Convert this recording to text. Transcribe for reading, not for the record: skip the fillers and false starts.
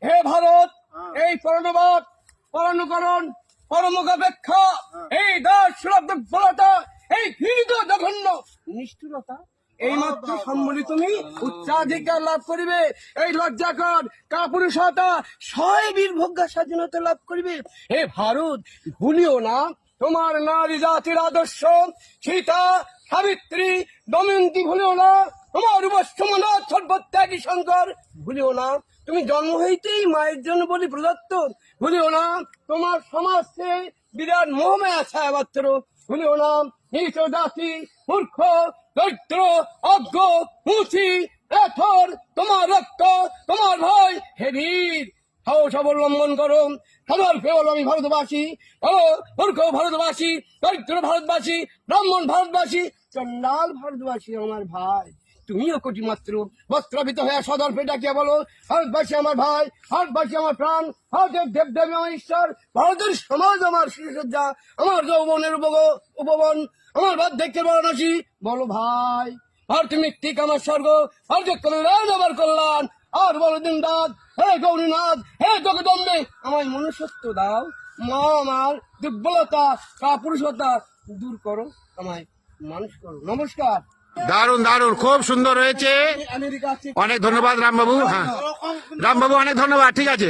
হে ভারত, এই পরণবাদ, পরণকরণ, পরমুখাপেক্ষা, এই দাস সুলভ দুর্বলতা, এই ঘৃণিত জঘন্য নিষ্ঠুরতা এইমাত্র সম্বলি তুমি উচ্চাধিকার লাভ করিবে। এই লজ্জাকর কাপুরুষতা সয় বীর ভোগ্যা স্বাধীনতা লাভ করিবে। হে ভারত, ভুলিও না তোমার নারী জাতির আদর্শ। সীতা, সাবিত্রী, দময়ন্তী ভুলিও না। তোমার উপস্থমনাথ সর্বত্যাগী শঙ্কর ভুলিও না। তুমি জন্ম হইতেই মায়ের জন্য বলি প্রদত্ত ভুলিও না। তোমার সমাজে বিরাট মোহমায়া ছায়া মাত্র ভুলিও না। নিচ জাতি, মূর্খ, দরিদ্র, অজ্ঞ, মুচি, পাথর, তোমার রক্ত, তোমার ভয়। হে বীর, সাহস অবলম্বন করো। সদর্পে বলো আমি ভারতবাসী, বলো মূর্খ ভারতবাসী, দরিদ্র ভারতবাসী, ব্রাহ্মণ ভারতবাসী, চন্ডাল ভারতবাসী আমার ভাই। তুমিও কোটি মাত্র বস্ত্রাভিত হয়ে সদর্পে ডাকিয়া বলো, ভারতবাসী আমার ভাই, ভারতবাসী আমার প্রাণ, ভারতের দেবদেবী আমার ঈশ্বর, ভারতের সমাজ আমার শিশুসজ্জা, আমার যৌবনের উপবন, আমার বার্ধক্যের বারাণসী। বলো ভাই, ভারত মৃত্তিক আমার স্বর্গ, ভারতের কল্যাণ আমার কল্যাণ। আর বলো দিনদাদ, হে গৌরীনাথ, হে জগদম্বে, আমায় মনুষ্যত্ব দাও। মা, আমার দুর্বলতা, কাপুরুষতা দূর করো, আমায় মানুষ করো। নমস্কার। দারুণ দারুণ, খুব সুন্দর হয়েছে। আমেরিকা অনেক ধন্যবাদ রামবাবু। হ্যাঁ রামবাবু, অনেক ধন্যবাদ। ঠিক আছে।